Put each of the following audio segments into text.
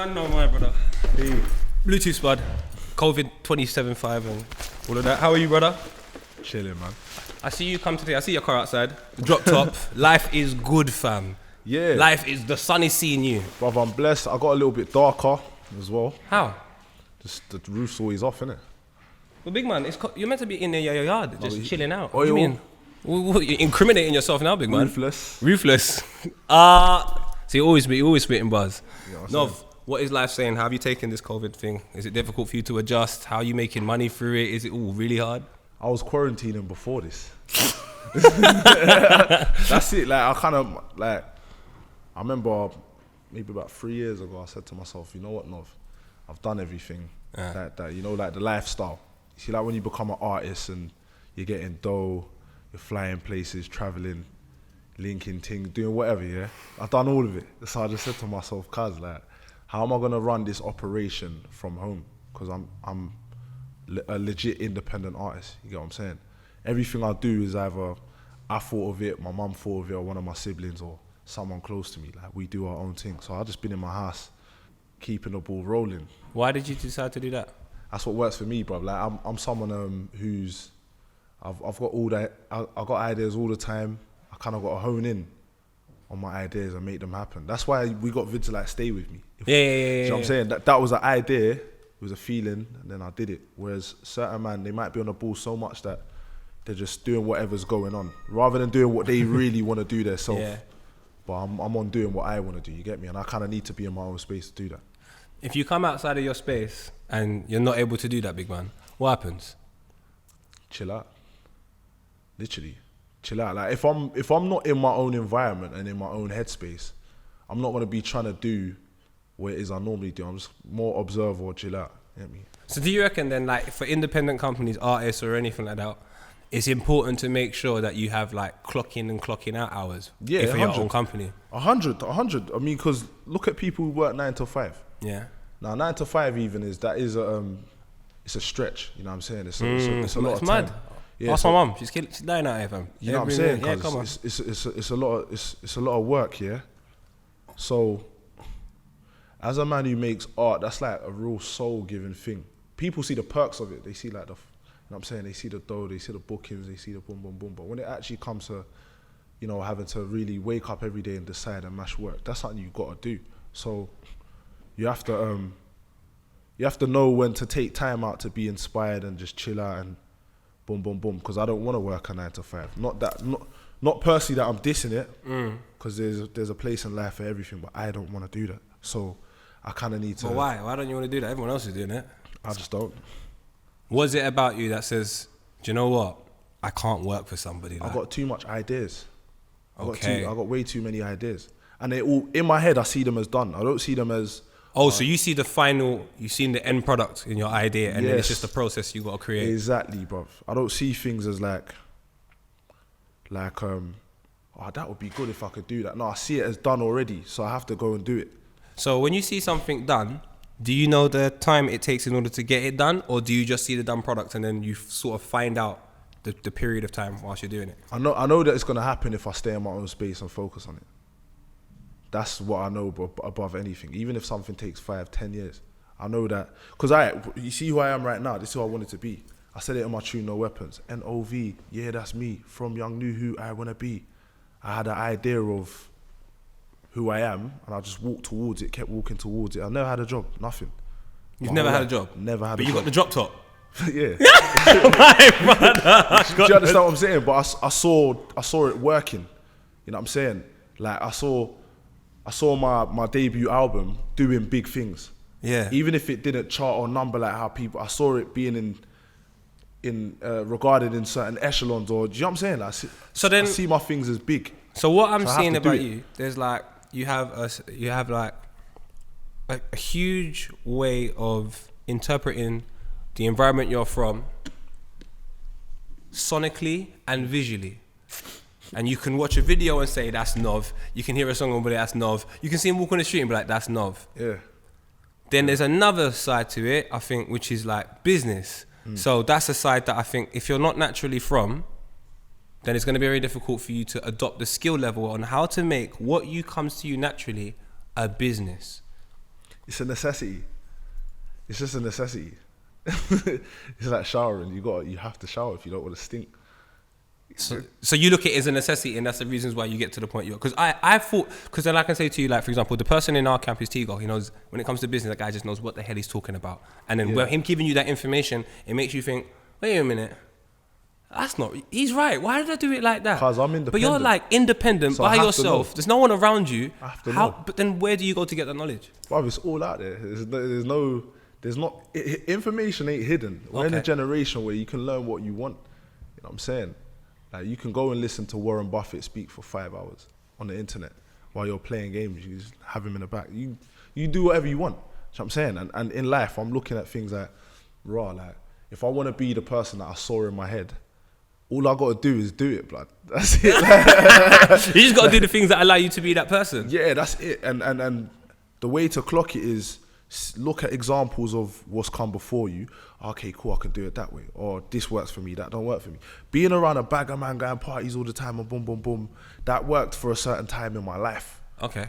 man know my brother. Hey. Bluetooth spud, COVID 27.5 and all of that. How are you, brother? Chilling, man. I see you come today. I see your car outside. Drop top. Life is good, fam. Yeah. Life is, the sun is seeing you. Brother, I'm blessed. I got a little bit darker as well. How? Just the roof's always off, innit? Well, big man, you're meant to be in your yard, just chilling out. Oil. What do you mean? You're incriminating yourself now, big man. Roofless. Ruthless. So you always spitting buzz. Nov, what is life saying? How have you taken this COVID thing? Is it difficult for you to adjust? How are you making money through it? Is it all really hard? I was quarantining before this. That's it. Like, I remember maybe about 3 years ago, I said to myself, you know what, Nov? I've done everything. That you know, like the lifestyle. You see, like when you become an artist and you're getting dough, you're flying places, traveling, linking things, doing whatever, yeah? I've done all of it. So I just said to myself, cuz, like, how am I gonna run this operation from home? Because I'm a legit independent artist, you get what I'm saying? Everything I do is either I thought of it, my mum thought of it, or one of my siblings, or someone close to me. Like, we do our own thing. So I've just been in my house, keeping the ball rolling. Why did you decide to do that? That's what works for me, bro. Like, I'm someone who's, I've got all that, I got ideas all the time. I kind of got to hone in on my ideas and make them happen. That's why we got Vid to like stay with me. Yeah. You know what I'm saying? That was an idea, it was a feeling, and then I did it. Whereas certain man, they might be on the ball so much that they're just doing whatever's going on, rather than doing what they really want to do themselves. Yeah. But I'm on doing what I want to do, you get me? And I kind of need to be in my own space to do that. If you come outside of your space and you're not able to do that, big man, what happens? Chill out. Literally, chill out. Like, if I'm not in my own environment and in my own headspace, I'm not going to be trying to do what it is I normally do. I'm just more observe or chill out, you get me? So do you reckon then, like, for independent companies, artists or anything like that, it's important to make sure that you have like clock in and clocking out hours for your own company? 100. I mean, because look at people who work 9 to 5. Yeah. Now 9 to 5 even it's a stretch. You know what I'm saying? It's a lot of time. Mad. Yeah, ask my mum. She's dying out here, fam. You know what I'm saying? Yeah, come on. It's a lot of work. Yeah. So, as a man who makes art, that's like a real soul-giving thing. People see the perks of it. They see like you know what I'm saying? They see the dough, they see the bookings, they see the boom, boom, boom. But when it actually comes to, you know, having to really wake up every day and decide and mash work, that's something you've got to do. So you have to know when to take time out to be inspired and just chill out and boom, boom, boom. Because I don't want to work a 9 to 5. Not personally that I'm dissing it, because there's a place in life for everything, but I don't want to do that. So I kind of need to. But why? Why don't you want to do that? Everyone else is doing it. I just don't. What is it about you that says, do you know what? I can't work for somebody like I got too much ideas. Okay. I got way too many ideas. And they all, in my head, I see them as done. I don't see them as... Oh, so you see the final, you've seen the end product in your idea, and then it's just the process you got to create. Exactly, bruv. I don't see things as like, oh, that would be good if I could do that. No, I see it as done already, so I have to go and do it. So when you see something done, do you know the time it takes in order to get it done, or do you just see the done product and then you sort of find out the period of time whilst you're doing it? I know that it's going to happen if I stay in my own space and focus on it. That's what I know above anything. Even if something takes 5-10 years, I know that. Because you see who I am right now, this is who I wanted to be. I said it in my tune, No Weapons. NOV, yeah, that's me. From young, knew who I want to be. I had an idea of who I am, and I just walked towards it, kept walking towards it. I never had a job, nothing. You've never had a job? Never had a job. But you got the drop top? Yeah. My brother. Do you understand what I'm saying? But I saw it working. You know what I'm saying? Like, I saw my debut album doing big things. Yeah. Even if it didn't chart or number like how people, I saw it being regarded in certain echelons, or do you know what I'm saying? I see my things as big. So what I'm seeing about you, there's like, you have like a huge way of interpreting the environment you're from sonically and visually. And you can watch a video and say, that's Nov. You can hear a song and be like, that's Nov. You can see him walk on the street and be like, that's Nov. Yeah. Then there's another side to it, I think, which is like business. So that's a side that I think if you're not naturally from, then it's going to be very difficult for you to adopt the skill level on how to make what comes to you naturally a business. It's a necessity. It's just a necessity. It's like showering. You have to shower if you don't want to stink. So you look at it as a necessity, and that's the reasons why you get to the point you're. Because I thought, because then I can say to you, like, for example, the person in our camp is Tigo. He knows, when it comes to business, that guy just knows what the hell he's talking about. And then him giving you that information, it makes you think, wait a minute, that's not, he's right. Why did I do it like that? Because I'm independent. But you're like independent, so by yourself. There's no one around you. I have to know. But then where do you go to get that knowledge? Bro, it's all out there. There's not, information ain't hidden. We're in a generation where you can learn what you want. You know what I'm saying? Like, you can go and listen to Warren Buffett speak for 5 hours on the internet while you're playing games. You just have him in the back. You do whatever you want. You know what I'm saying? And in life, I'm looking at things like, like, if I want to be the person that I saw in my head, all I got to do is do it, blood. That's it. You just got to do the things that allow you to be that person. Yeah, that's it. And the way to clock it is look at examples of what's come before you. Okay, cool, I can do it that way. Or this works for me, that don't work for me. Being around a bag of man going parties all the time and boom, boom, boom, that worked for a certain time in my life. Okay.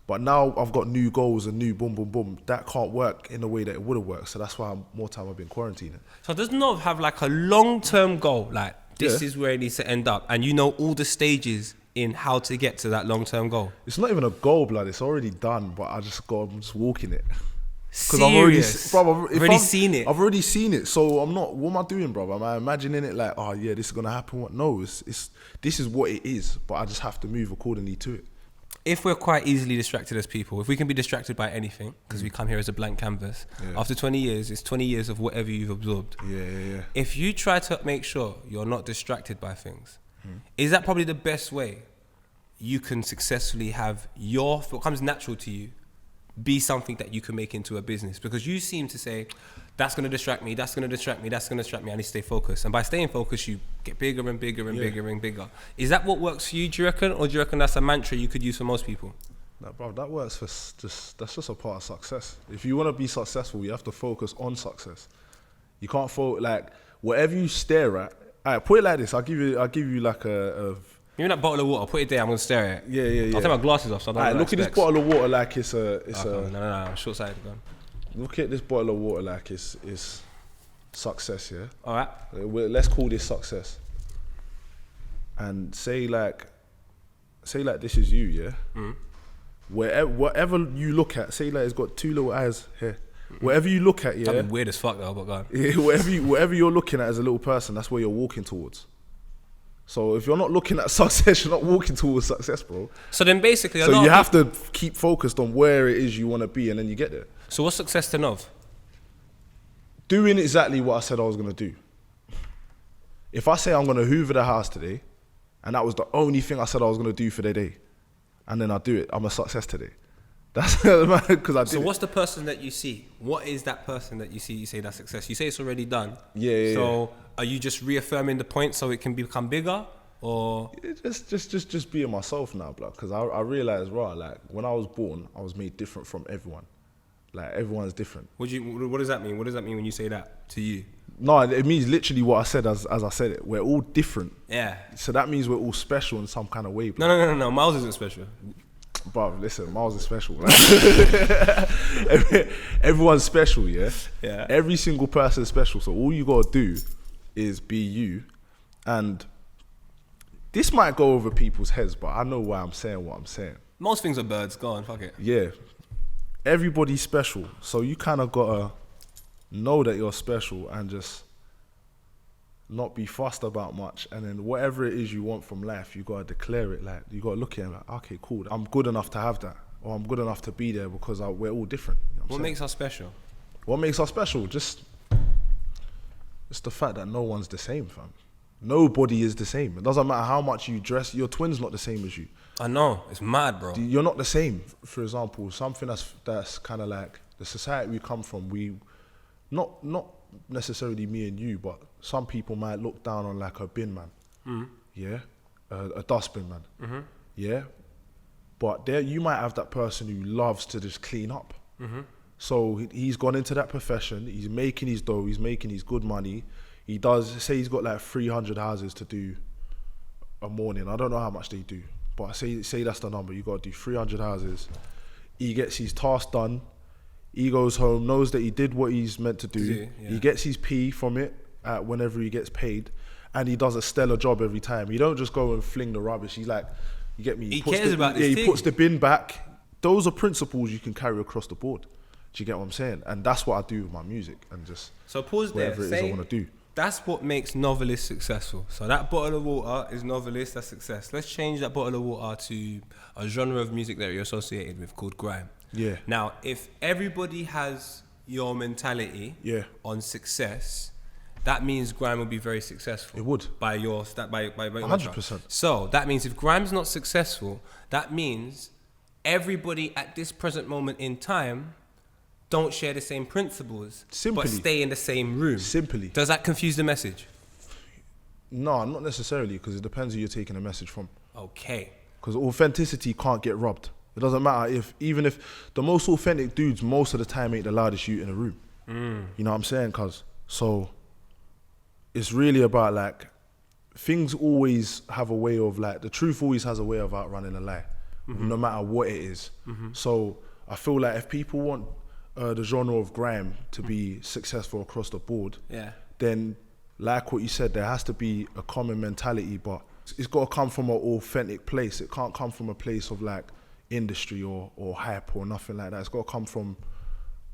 But now I've got new goals and new boom, boom, boom. That can't work in the way that it would have worked. So that's why more time I've been quarantining. So does Nov have like a long-term goal? Like, this is where it needs to end up. And you know all the stages in how to get to that long-term goal. It's not even a goal, blood. It's already done, but I'm just walking it. Because I've already seen it. I've already seen it. So I'm not, what am I doing, bro? Am I imagining it like, oh yeah, this is going to happen? What? No, this is what it is, but I just have to move accordingly to it. If we're quite easily distracted as people, if we can be distracted by anything, because we come here as a blank canvas, after 20 years, it's 20 years of whatever you've absorbed. Yeah. If you try to make sure you're not distracted by things, is that probably the best way you can successfully have what comes natural to you be something that you can make into a business? Because you seem to say, that's going to distract me, that's going to distract me, that's going to distract me, I need to stay focused. And by staying focused, you get bigger and bigger and bigger and bigger. Is that what works for you, do you reckon? Or do you reckon that's a mantra you could use for most people? No, bro, that works for that's just a part of success. If you want to be successful, you have to focus on success. You can't like, whatever you stare at, all right, put it like this, I'll give you like a give me that bottle of water, put it there, I'm going to stare at it. Yeah. I'll take my glasses off so I don't Alright, look at this bottle of water like it's a... No, I'm short-sighted, go on. Look at this bottle of water like it's success, yeah? Alright. Let's call this success. And say like this is you, yeah? Whatever you look at, say like it's got two little eyes here. Whatever you look at, yeah? That'd be weird as fuck though, but go on. Yeah, whatever you're looking at as a little person, that's where you're walking towards. So if you're not looking at success, you're not walking towards success, bro. So then basically... So you have to keep focused on where it is you want to be, and then you get there. So what's success to Nov? Doing exactly what I said I was going to do. If I say I'm going to hoover the house today, and that was the only thing I said I was going to do for the day, and then I do it, I'm a success today. That's because I did. So what's the person that you see? What is that person that you see? You say that's success. You say it's already done. Yeah. So are you just reaffirming the point so it can become bigger, or just being myself now, blood? Because I realized, right, like when I was born, I was made different from everyone. Like everyone's different. What does that mean? What does that mean when you say that to you? No, it means literally what I said as I said it. We're all different. Yeah. So that means we're all special in some kind of way. Blood. No. Miles isn't special. Bro, listen, Miles is special. Everyone's special, yeah? Yeah. Every single person is special. So all you gotta do is be you. And this might go over people's heads, but I know why I'm saying what I'm saying. Most things are birds. Go on, fuck it. Yeah. Everybody's special. So you kind of gotta know that you're special and just not be fussed about much, and then whatever it is you want from life, you gotta declare it. Like you gotta look at it like, okay, cool, I'm good enough to have that, or I'm good enough to be there because we're all different. You know what makes us special? What makes us special? Just the fact that no one's the same, fam. Nobody is the same. It doesn't matter how much you dress. Your twin's not the same as you. I know, it's mad, bro. You're not the same. For example, something that's kind of like the society we come from. We not necessarily me and you, but some people might look down on like a bin man, yeah, a dustbin man, yeah. But there you might have that person who loves to just clean up. So he's gone into that profession. He's making his dough. He's making his good money. He does say he's got like 300 houses to do a morning. I don't know how much they do, but say that's the number. You got to do 300 houses. He gets his task done. He goes home, knows that he did what he's meant to do. Yeah. He gets his P from it whenever he gets paid, and he does a stellar job every time. He don't just go and fling the rubbish. He's like, you get me? He cares about this He thing. puts the bin back. Those are principles you can carry across the board. Do you get what I'm saying? And that's what I do with my music, and just So pause there. whatever it is I want to do. That's what makes Novelist successful. So that bottle of water is Novelist, that's success. Let's change that bottle of water to a genre of music that you're associated with called grime. Yeah. Now, if everybody has your mentality on success, that means grime will be very successful. It would. By your by 100%. So that means if grime's not successful, that means everybody at this present moment in time don't share the same principles, Simply. but stay in the same room. Simply. Does that confuse the message? No, not necessarily, because it depends who you're taking a message from. Okay. Because authenticity can't get robbed. It doesn't matter even if the most authentic dudes most of the time ain't the loudest you in a room. You know what I'm saying? So it's really about like, things always have a way of like, the truth always has a way of outrunning a lie, no matter what it is. So I feel like if people want the genre of grime to be successful across the board, then like what you said, there has to be a common mentality, but it's got to come from an authentic place. It can't come from a place of like industry or hype or nothing like that. It's got to come from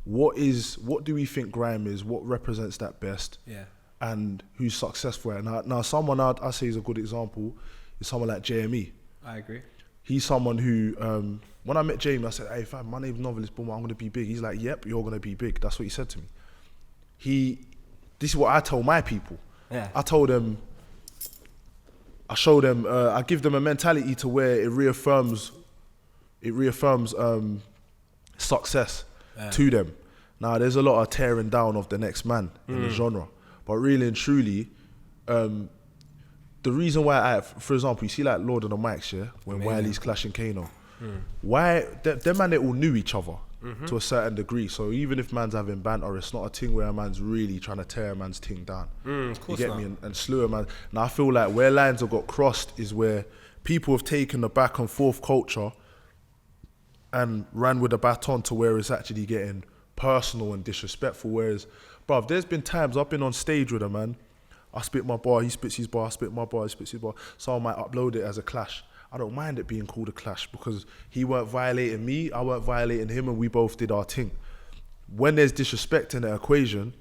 what do we think grime is, what represents that best, and who's successful at it. Now someone I say is a good example is someone like JME. I agree. He's someone who, when I met Jamie, I said, hey fam, my name's Novelist, boom, I'm gonna be big. He's like, yep, you're gonna be big. That's what he said to me. This is what I tell my people. I told them, I show them, I give them a mentality to where it reaffirms success to them. Now, there's a lot of tearing down of the next man in the genre, but really and truly, the reason why for example, you see like Lord of the Mics, when Wiley's clashing Kano, why, them man, they all knew each other to a certain degree. So even if man's having banter, it's not a thing where a man's really trying to tear a man's thing down. Of course you get not. me? And slew a man. Now I feel like where lines have got crossed is where people have taken the back and forth culture and ran with the baton to where it's actually getting personal and disrespectful. Whereas, bruv, there's been times I've been on stage with a man, I spit my bar, he spits his bar, I spit my bar, he spits his bar. Someone might upload it as a clash. I don't mind it being called a clash because he weren't violating me, I weren't violating him, and we both did our thing. When there's disrespect in the equation,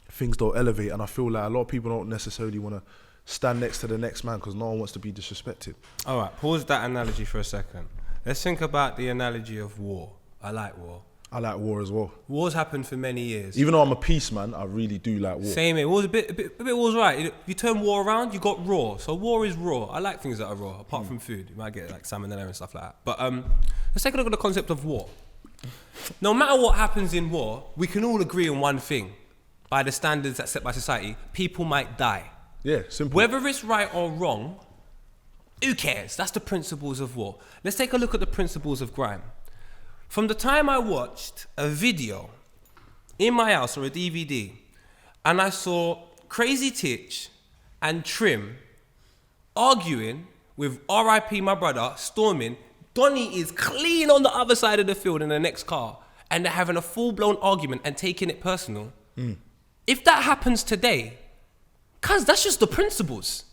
things don't elevate, and I feel like a lot of people don't necessarily want to stand next to the next man because no one wants to be disrespected. All right, pause that analogy for a second. Let's think about the analogy of war. I like war. I like war as well. War's happened for many years. Even though I'm a peace man, I really do like war. Same here. War's a bit war's right. If you turn war around, you got raw. So war is raw. I like things that are raw, apart from food. You might get like salmonella and stuff like that. But let's take a look at the concept of war. No matter what happens in war, we can all agree on one thing. By the standards that's set by society, people might die. Yeah, simple. Whether it's right or wrong, who cares? That's the principles of war. Let's take a look at the principles of grime. From the time I watched a video in my house or a DVD, and I saw Crazy Titch and Trim arguing with R.I.P. my brother, storming, Donnie is clean on the other side of the field in the next car, and they're having a full-blown argument and taking it personal. If that happens today, cuz that's just the principles.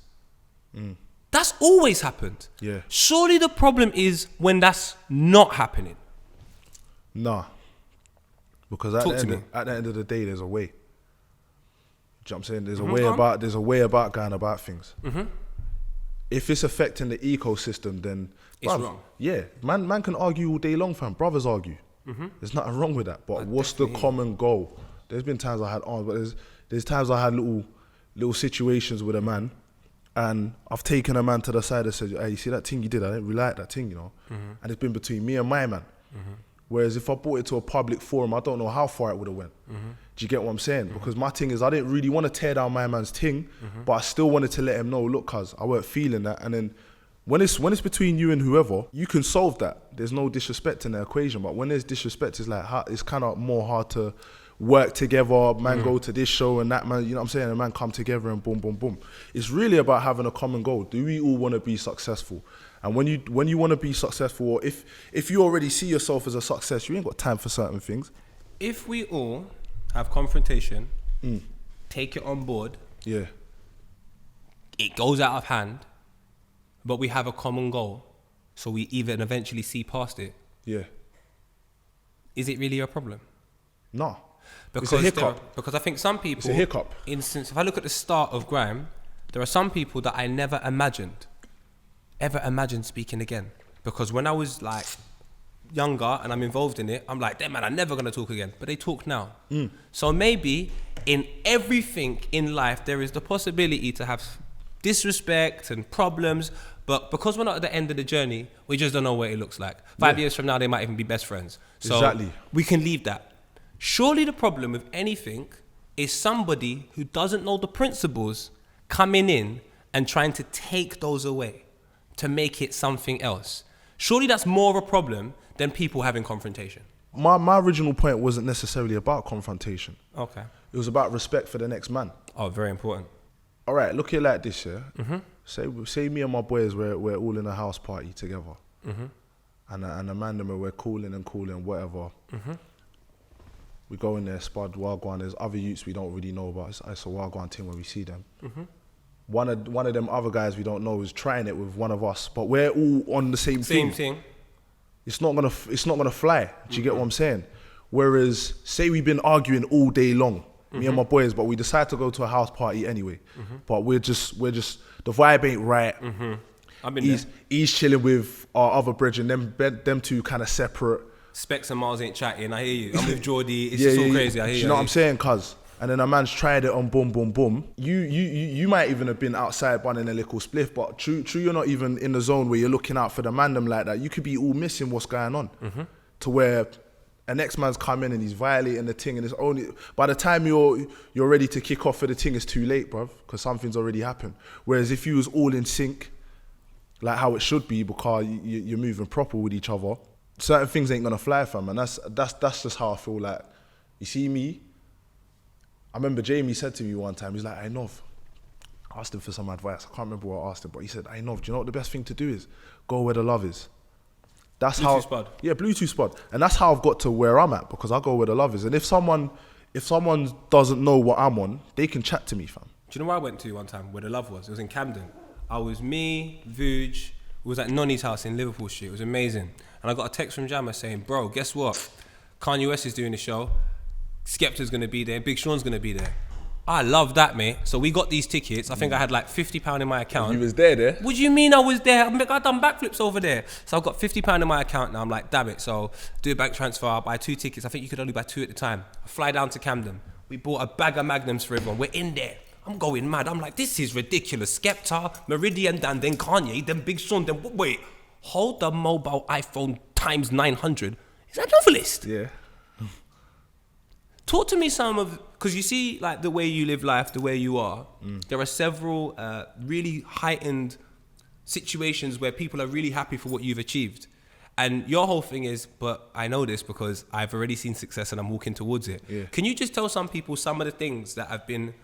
That's always happened. Yeah. Surely the problem is when that's not happening. Nah. Because at Talk the, to end me. at the end of the day, there's a way. Do you know what I'm saying? There's a way about going about things. If it's affecting the ecosystem, then It's bruv, wrong. Yeah, man can argue all day long, fam. Brothers argue. There's nothing wrong with that. But what's the common goal? There's been times I had but there's times I had little situations with a man, and I've taken a man to the side and said, "Hey, you see that thing you did? I didn't really like that thing, you know." And it's been between me and my man. Whereas if I brought it to a public forum, I don't know how far it would have went. Do you get what I'm saying? Because my thing is, I didn't really want to tear down my man's thing, but I still wanted to let him know, look, cuz I weren't feeling that. And then when it's between you and whoever, you can solve that. There's no disrespect in the equation. But when there's disrespect, it's like it's kind of more hard to work together. Man go to this show and that man, you know what I'm saying? And man come together and boom, boom, boom. It's really about having a common goal. Do we all want to be successful? And when you want to be successful, or if you already see yourself as a success, you ain't got time for certain things. If we all have confrontation, take it on board, Yeah. it goes out of hand, but we have a common goal, so we even eventually see past it. Yeah. Is it really a problem? No. Because it's a hiccup. because I think some people... It's a hiccup. Instance, if I look at the start of Grime, there are some people that I never ever imagined speaking again. Because when I was like younger and I'm involved in it, I'm like, damn man, I'm never gonna talk again. But they talk now. So maybe in everything in life, there is the possibility to have disrespect and problems, but because we're not at the end of the journey, we just don't know what it looks like. 5 years from now, they might even be best friends. So Exactly. we can leave that. Surely the problem with anything is somebody who doesn't know the principles coming in and trying to take those away to make it something else. Surely that's more of a problem than people having confrontation. My original point wasn't necessarily about confrontation. Okay. It was about respect for the next man. Oh, very important. All right, look at it like this, yeah? Say me and my boys, we're all in a house party together. And a man them we're calling, whatever. We go in there, spud, wagwan. There's other youths we don't really know about. It's a wagwan thing when we see them. One of them other guys we don't know is trying it with one of us, but we're all on the same thing. It's not gonna fly. Do you get what I'm saying? Whereas, say we've been arguing all day long, me and my boys, but we decide to go to a house party anyway. But we're just the vibe ain't right. I've been there. He's chilling with our other brethren. Them two kind of separate. Specs and Miles ain't chatting. I hear you. I'm with Geordie. It's just all crazy. I hear you. You know what I'm saying, cuz? And then a man's tried it on boom, boom, boom. You might even have been outside bunning a little spliff, but true, you're not even in the zone where you're looking out for the mandem like that. You could be all missing what's going on. To where a next man's come in and he's violating the thing, and it's only by the time you're ready to kick off for the thing, it's too late, bruv, because something's already happened. Whereas if you was all in sync, like how it should be, because you're moving proper with each other, certain things ain't gonna fly, fam. And that's just how I feel. Like, you see me, I remember Jamie said to me one time, he's like, "Hey Nov," I asked him for some advice. I can't remember what I asked him, but he said, "Hey Nov, do you know what the best thing to do is? Go where the love is." That's Bluetooth spud. Yeah, Bluetooth spud. And that's how I've got to where I'm at, because I go where the love is. And if someone doesn't know what I'm on, they can chat to me, fam. Do you know where I went to one time where the love was? It was in Camden. I was me, Vuj, it was at Nonny's house in Liverpool Street. It was amazing. And I got a text from Jammer saying, "Bro, guess what? Kanye West is doing the show. Skepta's gonna be there. Big Sean's gonna be there." I love that, mate. So we got these tickets. I think I had like £50 in my account. You was there? What do you mean I was there? I done backflips over there. So I've got £50 in my account now. I'm like, damn it. So do a bank transfer, I'll buy 2 tickets. I think you could only buy 2 at the time. I fly down to Camden. We bought a bag of Magnums for everyone. We're in there. I'm going mad. I'm like, this is ridiculous. Skepta, Meridian Dan, then Kanye, then Big Sean, then wait. Hold the mobile iPhone times 900. Is that Novelist? Yeah. Talk to me because you see, like, the way you live life, the way you are, there are several really heightened situations where people are really happy for what you've achieved. And your whole thing is, but I know this because I've already seen success and I'm walking towards it. Yeah. Can you just tell some people some of the things that have been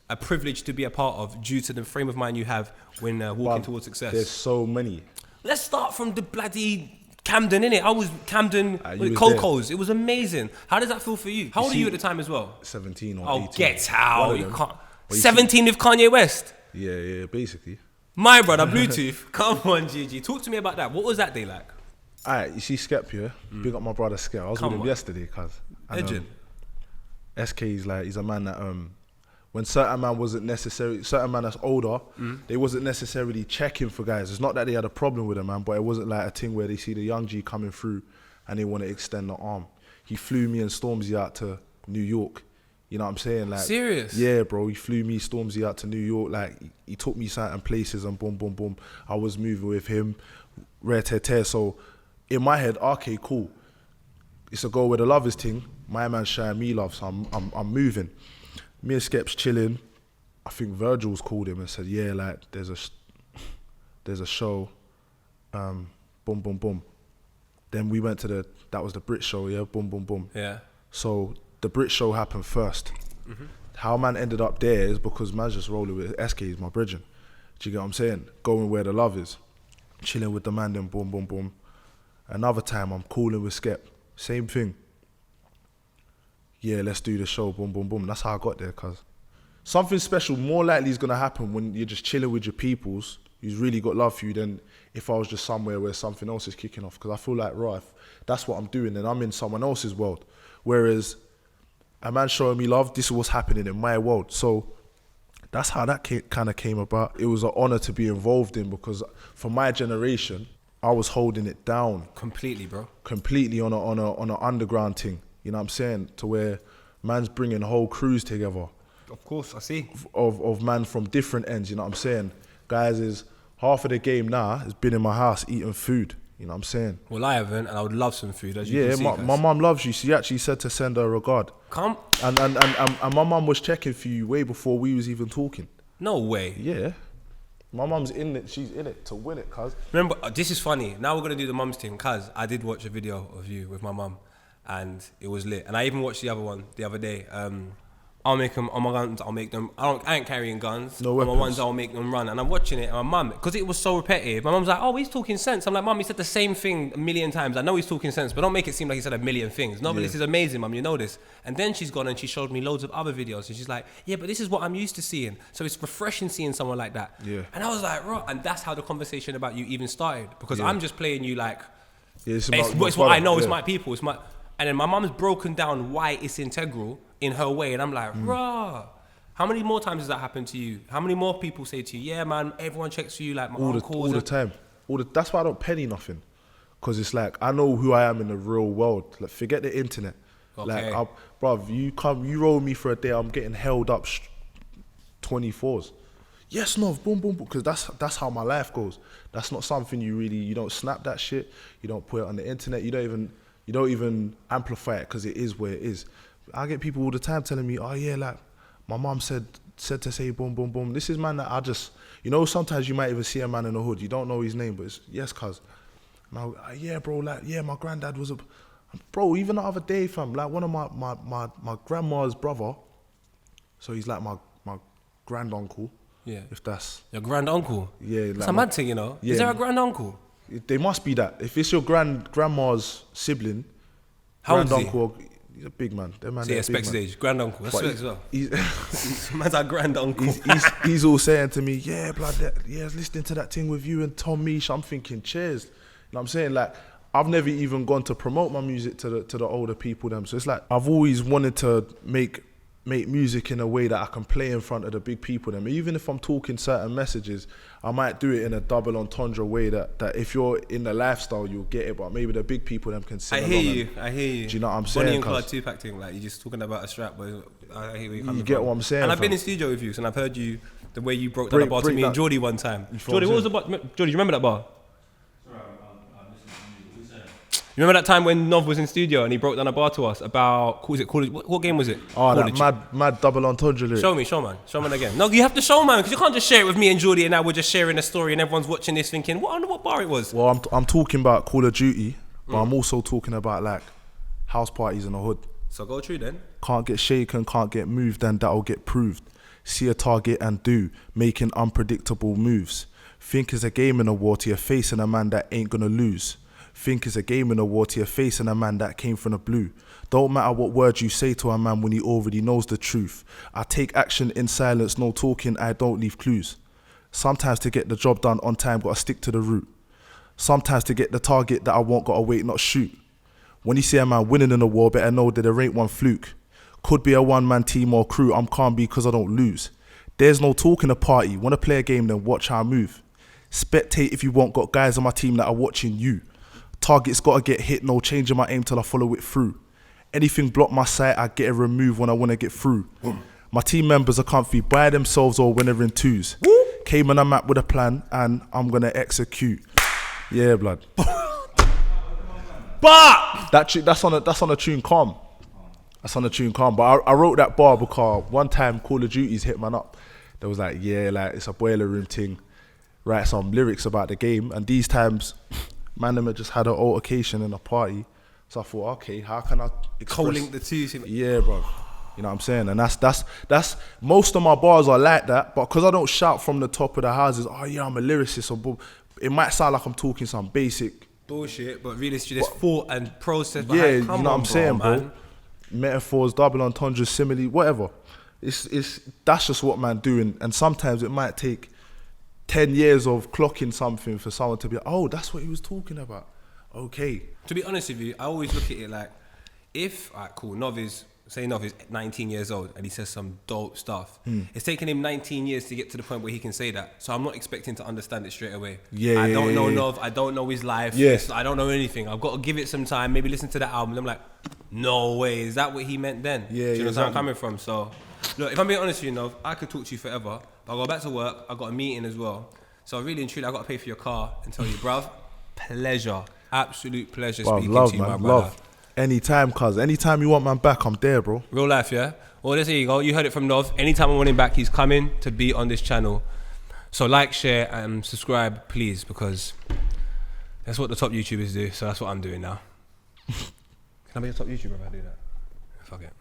a privilege to be a part of due to the frame of mind you have when walking towards success? There's so many. Let's start from the bloody Camden, innit? I was Camden with was Coco's. It was amazing. How does that feel for you? How old are you at the time as well? 17 or 18. Oh, get out. You can't. Well, 17 with Kanye West. Yeah, basically. My brother, Bluetooth. Come on, Gigi. Talk to me about that. What was that day like? Alright, you see Skep, yeah? Big up my brother Skep. I was with him yesterday, cuz. Legend. SK is like, he's a man that when certain man that's older, they wasn't necessarily checking for guys. It's not that they had a problem with a man, but it wasn't like a thing where they see the young G coming through and they want to extend the arm. He flew me and Stormzy out to New York. You know what I'm saying? Like, serious? Yeah, bro. He flew me, Stormzy out to New York. Like, he took me certain places and boom, boom, boom. I was moving with him, rare tear. So in my head, okay, cool. It's a go where the love is thing. My man's showing me love, so I'm moving. Me and Skep's chilling. I think Virgil's called him and said, yeah, like, there's a show, boom, boom, boom. Then we went to that was the BRIT show, yeah, boom, boom, boom. Yeah. So the BRIT show happened first. How man ended up there is because man's just rolling with SK, is my bridging. Do you get what I'm saying? Going where the love is. Chilling with the man, then boom, boom, boom. Another time I'm calling with Skep, same thing. yeah, let's do the show, boom, boom, boom. That's how I got there, cuz. Something special more likely is going to happen when you're just chilling with your peoples who's really got love for you than if I was just somewhere where something else is kicking off. Because I feel like, right, if that's what I'm doing, then I'm in someone else's world. Whereas a man showing me love, this is what's happening in my world. So that's how that kind of came about. It was an honor to be involved in, because for my generation, I was holding it down. Completely, bro. Completely on a underground thing. You know what I'm saying? To where man's bringing whole crews together. Of course, I see. Of man from different ends, you know what I'm saying? Guys, is half of the game now has been in my house eating food. You know what I'm saying? Well, I haven't, and I would love some food, as you can see. Yeah, my mum loves you. She actually said to send her a regard. Come. And my mum was checking for you way before we was even talking. No way. Yeah. My mum's in it. She's in it to win it, cuz. Remember, this is funny. Now we're going to do the mums thing, cuz I did watch a video of you with my mum, and it was lit. And I even watched the other one the other day. I'll make them, on my guns, I'll make them, I ain't carrying guns. No weapons. On my ones, weapons. I'll make them run. And I'm watching it, and my mum, because it was so repetitive, my mum's like, oh, he's talking sense. I'm like, mum, he said the same thing a million times. I know he's talking sense, but don't make it seem like he said a million things. Novelist is amazing, mum, you know this. And then she's gone and she showed me loads of other videos, and she's like, yeah, but this is what I'm used to seeing. So it's refreshing seeing someone like that. Yeah. And I was like, right. And that's how the conversation about you even started, because I'm just playing you like, it's what I know, it's my people, it's my... And then my mum's broken down why it's integral in her way, and I'm like, rah. How many more times has that happened to you? How many more people say to you, yeah, man, everyone checks for you, like my uncles? All the time. That's why I don't penny nothing. Because it's like, I know who I am in the real world. Like, forget the internet. Okay. Like, bruv, you roll me for a day, I'm getting held up 24s. Yes, no, boom, boom, boom. Because that's how my life goes. That's not something you don't snap that shit. You don't put it on the internet. You don't even amplify it, because it is where it is. I get people all the time telling me, oh yeah, like, my mum said to say boom, boom, boom. This is man that I just, sometimes you might even see a man in the hood. You don't know his name, but it's, yes, cuz. Now, yeah, bro, like, yeah, my granddad was bro, even the other day, fam, like one of my grandma's brother, so he's like my granduncle. Yeah. If that's... Your granduncle? Yeah. That's like a mad thing, Yeah. Is there a granduncle? They must be that. If it's your grandma's sibling, how old is he? He's a big man. That man, so he expects his age. Granduncle. That's as well. Man's our granduncle. He's all saying to me, yeah, blood, listening to that thing with you and Tom Misch. I'm thinking, cheers. You know what I'm saying? Like, I've never even gone to promote my music to the older people them. So it's like, I've always wanted to make music in a way that I can play in front of the big people them. Even if I'm talking certain messages, I might do it in a double entendre way that if you're in the lifestyle, you'll get it, but maybe the big people them can sing I hear you. Do you know what I'm saying? Bonnie and Clyde Tupac thing, like, you're just talking about a strap, but I hear where you're coming You get from. what I'm saying? And I've been in studio with you, and I've heard you, the way you broke down the bar to me and Geordie one time. Geordie, what was the bar? Geordie, do you remember that bar? You remember that time when Nov was in studio and he broke down a bar to us about, what game was it? Oh, that mad double entendre lyric. Show me again. No, you have to show, man, because you can't just share it with me and Geordie and now we're just sharing a story and everyone's watching this thinking, I wonder what bar it was. Well, I'm talking about Call of Duty, but I'm also talking about like house parties in the hood. So go through then. Can't get shaken, can't get moved, and that'll get proved. See a target and do, making unpredictable moves. Think it's a game in a war to your face and a man that ain't gonna lose. Think it's a game in a war to your face and a man that came from the blue. Don't matter what words you say to a man when he already knows the truth. I take action in silence, no talking, I don't leave clues. Sometimes to get the job done on time, gotta stick to the route. Sometimes to get the target that I want, gotta wait, not shoot. When you see a man winning in the war, better know that there ain't one fluke. Could be a one-man team or crew, I'm calm because I don't lose. There's no talk in a party, wanna play a game then watch how I move. Spectate if you want, got guys on my team that are watching you. Target's gotta get hit, no changing my aim till I follow it through. Anything block my sight, I get a remove when I wanna get through. My team members are comfy by themselves or when they're in twos. Came on a map with a plan and I'm gonna execute. Yeah, blood. But that's on a tune Calm. That's on a tune Calm. But I wrote that bar because one time Call of Duty's hit man up. They was like, yeah, like it's a boiler room thing. Write some lyrics about the game. And these times, man, them had just had an altercation in a party. So I thought, okay, how can I co-link the two? Yeah, bro. You know what I'm saying? And that's most of my bars are like that. But because I don't shout from the top of the houses, oh yeah, I'm a lyricist. Or it might sound like I'm talking some basic bullshit, but realistically, there's thought and process. Yeah, you know what I'm saying, bro. metaphors, double entendres, simile, whatever. That's just what man do, and sometimes it might take 10 years of clocking something for someone to be like, oh, that's what he was talking about. Okay. To be honest with you, I always look at it like, if, alright, cool, Nov is 19 years old and he says some dope stuff. It's taken him 19 years to get to the point where he can say that. So I'm not expecting to understand it straight away. I don't know Nov, I don't know his life, I don't know anything. I've got to give it some time, maybe listen to the album. And I'm like, no way, is that what he meant then? Do you know where I'm coming from? So, look, if I'm being honest with you, Nov, I could talk to you forever, but I'll go back to work, I've got a meeting as well. So really and truly, I've got to pay for your car and tell you, bruv, pleasure, absolute pleasure speaking to you, my brother. Love. Anytime, cuz. Anytime you want man back, I'm there, bro. Real life, yeah? Well, there you go. You heard it from Nov. Anytime I want him back, he's coming to be on this channel. So like, share, and subscribe, please, because that's what the top YouTubers do. So that's what I'm doing now. Can I be a top YouTuber if I do that? Fuck it.